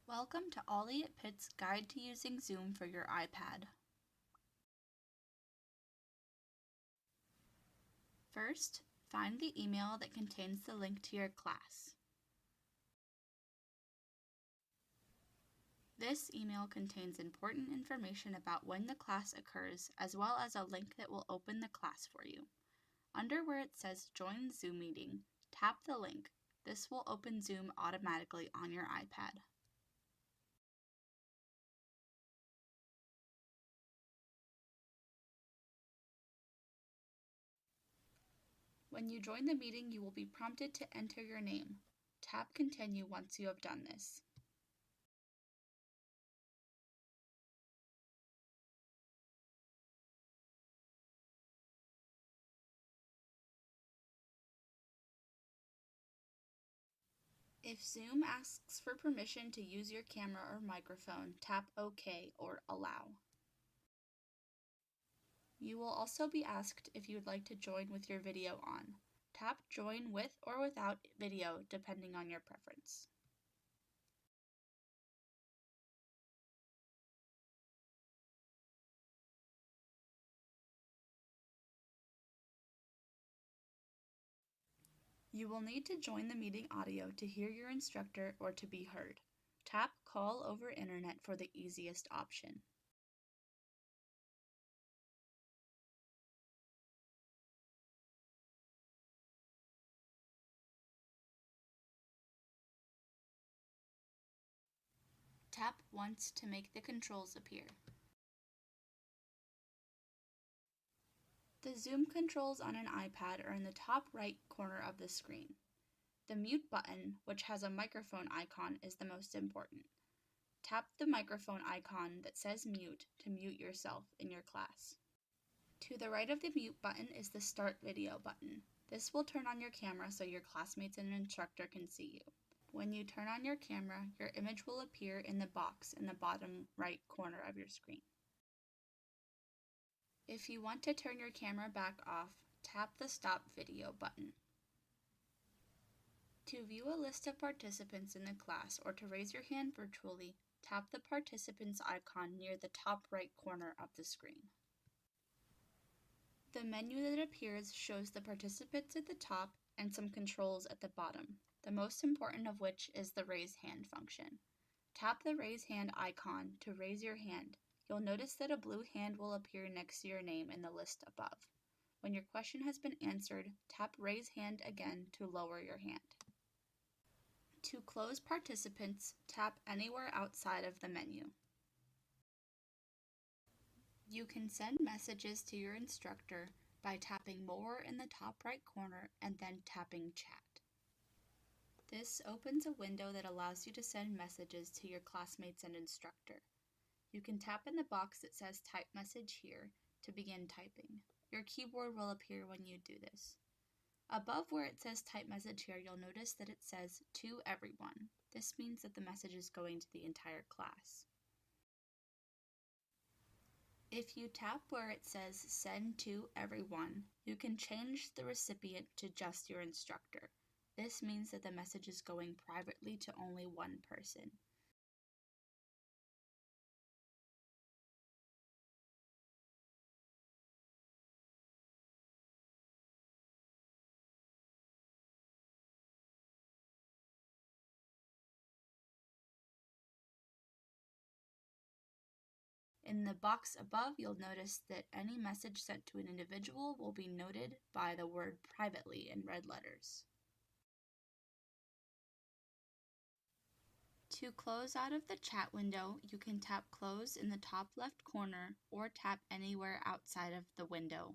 Welcome to Ollie at Pitt's Guide to Using Zoom for your iPad. First, find the email that contains the link to your class. This email contains important information about when the class occurs, as well as a link that will open the class for you. Under where it says Join Zoom Meeting, tap the link. This will open Zoom automatically on your iPad. When you join the meeting, you will be prompted to enter your name. Tap Continue once you have done this. If Zoom asks for permission to use your camera or microphone, tap OK or Allow. You will also be asked if you would like to join with your video on. Tap Join with or without video depending on your preference. You will need to join the meeting audio to hear your instructor or to be heard. Tap Call over Internet for the easiest option. Tap once to make the controls appear. The Zoom controls on an iPad are in the top right corner of the screen. The mute button, which has a microphone icon, is the most important. Tap the microphone icon that says mute to mute yourself in your class. To the right of the mute button is the Start Video button. This will turn on your camera so your classmates and instructor can see you. When you turn on your camera, your image will appear in the box in the bottom right corner of your screen. If you want to turn your camera back off, tap the Stop Video button. To view a list of participants in the class or to raise your hand virtually, tap the participants icon near the top right corner of the screen. The menu that appears shows the participants at the top and some controls at the bottom, the most important of which is the Raise Hand function. Tap the Raise Hand icon to raise your hand. You'll notice that a blue hand will appear next to your name in the list above. When your question has been answered, tap Raise Hand again to lower your hand. To close participants, tap anywhere outside of the menu. You can send messages to your instructor by tapping More in the top right corner and then tapping Chat. This opens a window that allows you to send messages to your classmates and instructor. You can tap in the box that says Type Message Here to begin typing. Your keyboard will appear when you do this. Above where it says Type Message Here, you'll notice that it says To Everyone. This means that the message is going to the entire class. If you tap where it says Send to Everyone, you can change the recipient to just your instructor. This means that the message is going privately to only one person. In the box above, you'll notice that any message sent to an individual will be noted by the word privately in red letters. To close out of the chat window, you can tap Close in the top left corner or tap anywhere outside of the window.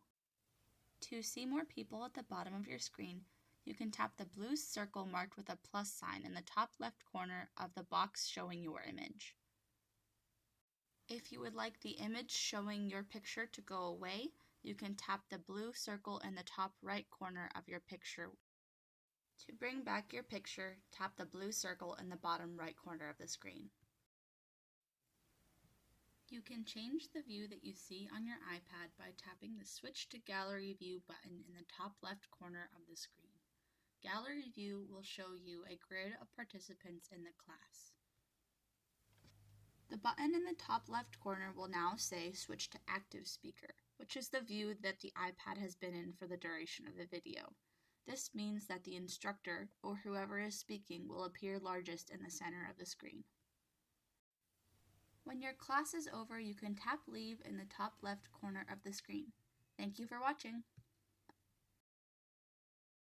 To see more people at the bottom of your screen, you can tap the blue circle marked with a plus sign in the top left corner of the box showing your image. If you would like the image showing your picture to go away, you can tap the blue circle in the top right corner of your picture. To bring back your picture, tap the blue circle in the bottom right corner of the screen. You can change the view that you see on your iPad by tapping the Switch to Gallery View button in the top left corner of the screen. Gallery View will show you a grid of participants in the class. The button in the top left corner will now say Switch to Active Speaker, which is the view that the iPad has been in for the duration of the video. This means that the instructor, or whoever is speaking, will appear largest in the center of the screen. When your class is over, you can tap Leave in the top left corner of the screen. Thank you for watching.